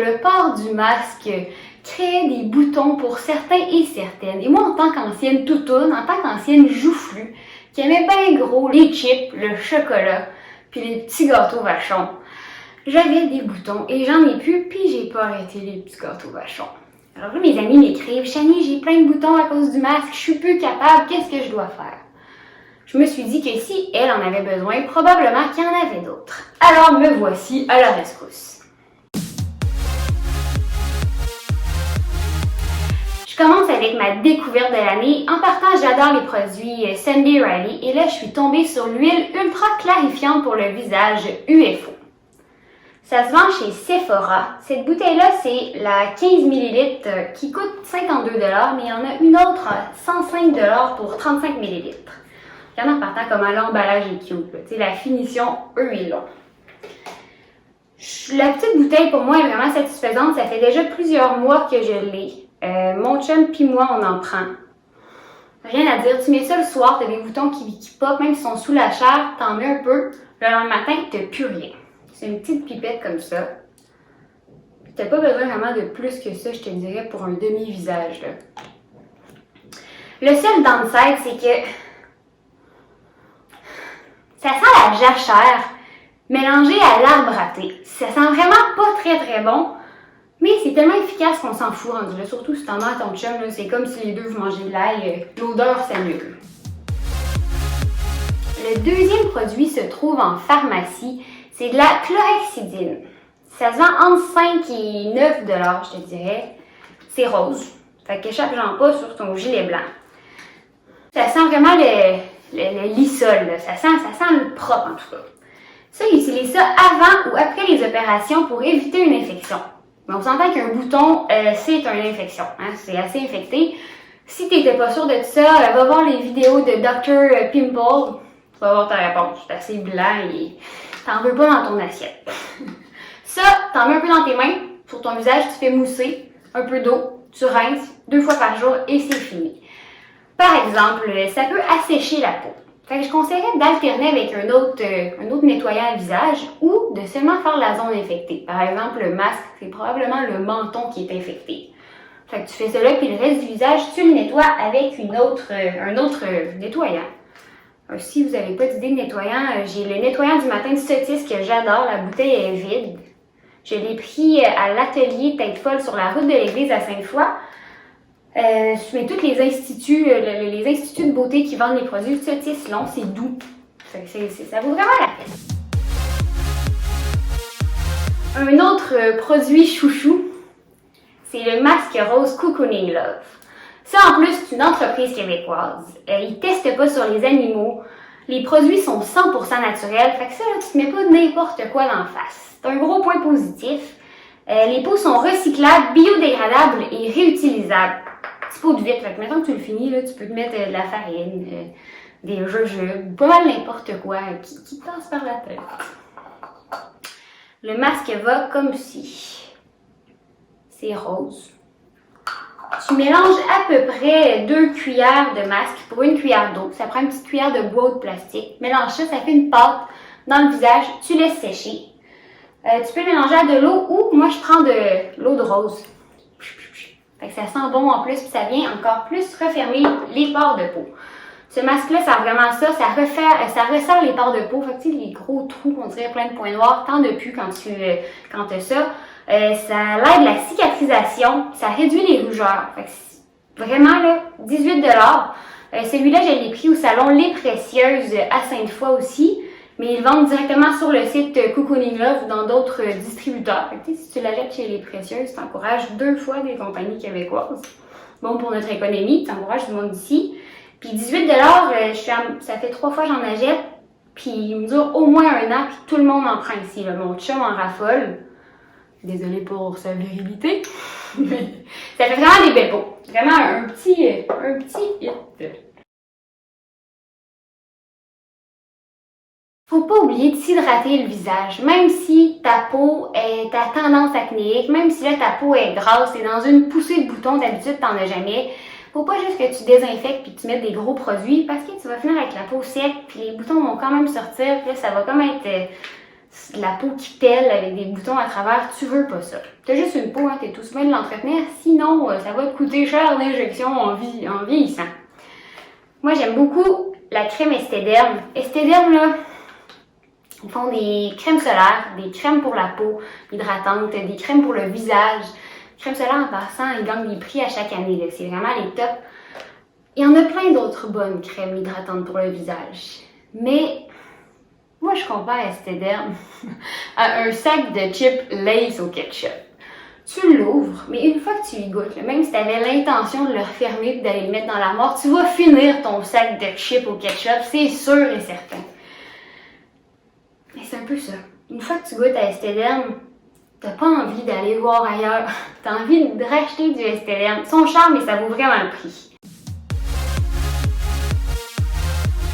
le port du masque créait des boutons pour certains et certaines. Et moi, en tant qu'ancienne toutoune, en tant qu'ancienne joufflue, qui aimait bien gros les chips, le chocolat, puis les petits gâteaux vachons, j'avais des boutons et j'en ai plus, puis j'ai pas arrêté les petits gâteaux vachons. Alors là, mes amis m'écrivent « Chani, j'ai plein de boutons à cause du masque, je suis plus capable, qu'est-ce que je dois faire? » Je me suis dit que si elle en avait besoin, probablement qu'il y en avait d'autres. Alors me voici à la rescousse. Je commence avec ma découverte de l'année. En partant, j'adore les produits Sunday Riley et là, je suis tombée sur l'huile ultra clarifiante pour le visage UFO. Ça se vend chez Sephora. Cette bouteille-là, c'est la 15 ml qui coûte 52 $, mais il y en a une autre à 105 $ pour 35 ml. Regarde en partant comment l'emballage est cute. Tu sais, la finition, eux, ils l'ont. La petite bouteille, pour moi, est vraiment satisfaisante. Ça fait déjà plusieurs mois que je l'ai. Mon chum puis moi, on en prend. Rien à dire. Tu mets ça le soir, t'as des boutons qui pop, même s'ils sont sous la chair, t'en mets un peu. Le lendemain matin, t'as plus rien. C'est une petite pipette comme ça. T'as pas besoin vraiment de plus que ça, je te dirais, pour un demi-visage. Là. Le seul downside, c'est que ça sent la jachère mélangée à l'arbre à thé. Ça sent vraiment pas très bon, mais c'est tellement efficace qu'on s'en fout rendu là. Surtout si t'en as à ton chum, c'est comme si les deux vous mangez de l'ail. L'odeur s'annule. Le deuxième produit se trouve en pharmacie. C'est de la chlorhexidine. Ça se vend entre 5 et 9 $, je te dirais. C'est rose. Fait qu'échappe-en pas sur ton gilet blanc. Ça sent vraiment le lissol. Ça sent le propre, en tout cas. Ça, ils utilisent ça avant ou après les opérations pour éviter une infection. Mais on s'entend qu'un bouton, c'est une infection. Hein? C'est assez infecté. Si tu n'étais pas sûr de ça, va voir les vidéos de Dr. Pimple. Tu vas avoir ta réponse. C'est assez blanc et t'en veux pas dans ton assiette. Ça, t'en mets un peu dans tes mains, sur ton visage, tu fais mousser un peu d'eau, tu rinces 2 fois par jour et c'est fini. Par exemple, ça peut assécher la peau. Fait que je conseillerais d'alterner avec un autre nettoyant à visage ou de seulement faire la zone infectée. Par exemple, le masque, c'est probablement le menton qui est infecté. Fait que tu fais cela, puis le reste du visage, tu le nettoies avec un autre nettoyant. Si vous n'avez pas d'idée de nettoyant, j'ai le nettoyant du matin de Sotis que j'adore. La bouteille est vide. Je l'ai pris à l'atelier Tête Folle sur la route de l'église à Sainte-Foy. Mais tous les instituts, les instituts de beauté qui vendent les produits Sotis longs, c'est doux. Ça vaut vraiment la peine. Un autre produit chouchou, c'est le masque rose Cocooning Love. Ça, en plus, c'est une entreprise québécoise. Ils testent pas sur les animaux. Les produits sont 100% naturels. Fait que ça, là, tu te mets pas n'importe quoi d'en face. C'est un gros point positif. Les pots sont recyclables, biodégradables et réutilisables. Petit pot de vitre. Fait que maintenant que tu le finis, là, tu peux te mettre de la farine, des jujubes, pas mal n'importe quoi qui passe par la tête. Le masque va comme si. C'est rose. Tu mélanges à peu près 2 cuillères de masque pour 1 cuillère d'eau. Ça prend une petite cuillère de bois ou de plastique. Mélange ça, ça fait une pâte dans le visage. Tu laisses sécher. Tu peux le mélanger à de l'eau ou moi je prends de l'eau de rose. Fait que ça sent bon en plus, puis ça vient encore plus refermer les pores de peau. Ce masque-là, ça a vraiment ça resserre les pores de peau. Fait que tu sais, les gros trous, on dirait plein de points noirs, t'en as plus quand t'as ça. Ça l'aide la cicatrisation, ça réduit les rougeurs. Fait que vraiment, là, 18 $. Celui-là, je l'ai pris au salon Les Précieuses à Sainte-Foy aussi. Mais ils vendent directement sur le site Cocooning Love ou dans d'autres distributeurs. Fait que, si tu l'achètes chez Les Précieuses, tu encourages 2 fois des compagnies québécoises. Bon pour notre économie, tu encourages du monde d'ici. Puis 18 $, ça fait 3 fois que j'en achète. Puis il me dure au moins 1 an, puis tout le monde en prend ici. Là. Mon chum en raffole. Désolée pour sa virilité. Mais ça fait vraiment des belles peaux. Vraiment un petit hit. Faut pas oublier de s'hydrater le visage, même si ta peau est à tendance acnéique, même si là ta peau est grasse et dans une poussée de boutons, d'habitude t'en as jamais. Faut pas juste que tu désinfectes puis que tu mettes des gros produits parce que tu vas finir avec la peau sec puis les boutons vont quand même sortir puis là ça va comme être de la peau qui pèle avec des boutons à travers, tu veux pas ça. T'as juste une peau, hein, t'es tout soin de l'entretenir, sinon ça va te coûter cher d'injection en vieillissant. Moi j'aime beaucoup la crème Esthederm. Esthederm là, ils font des crèmes solaires, des crèmes pour la peau hydratantes, des crèmes pour le visage. Crème solaire en passant, ils gagnent des prix à chaque année, c'est vraiment les tops. Il y en a plein d'autres bonnes crèmes hydratantes pour le visage. Mais moi, je compare Esthederm à un sac de chips Lay's au ketchup. Tu l'ouvres, mais une fois que tu y goûtes, même si tu avais l'intention de le refermer et d'aller le mettre dans l'armoire, tu vas finir ton sac de chips au ketchup, c'est sûr et certain. Mais c'est un peu ça. Une fois que tu goûtes à Esthederm, t'as pas envie d'aller voir ailleurs. T'as envie de racheter du Esthederm. Son charme, mais ça vaut vraiment le prix.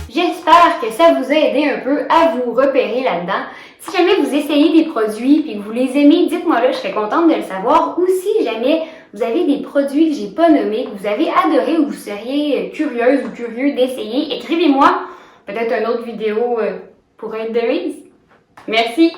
J'espère que ça vous a aidé un peu à vous repérer là-dedans. Si jamais vous essayez des produits et que vous les aimez, dites-moi là, je serais contente de le savoir. Ou si jamais vous avez des produits que j'ai pas nommés, que vous avez adorés ou vous seriez curieuse ou curieux d'essayer, écrivez-moi. Peut-être une autre vidéo pourrait être de mise. Merci!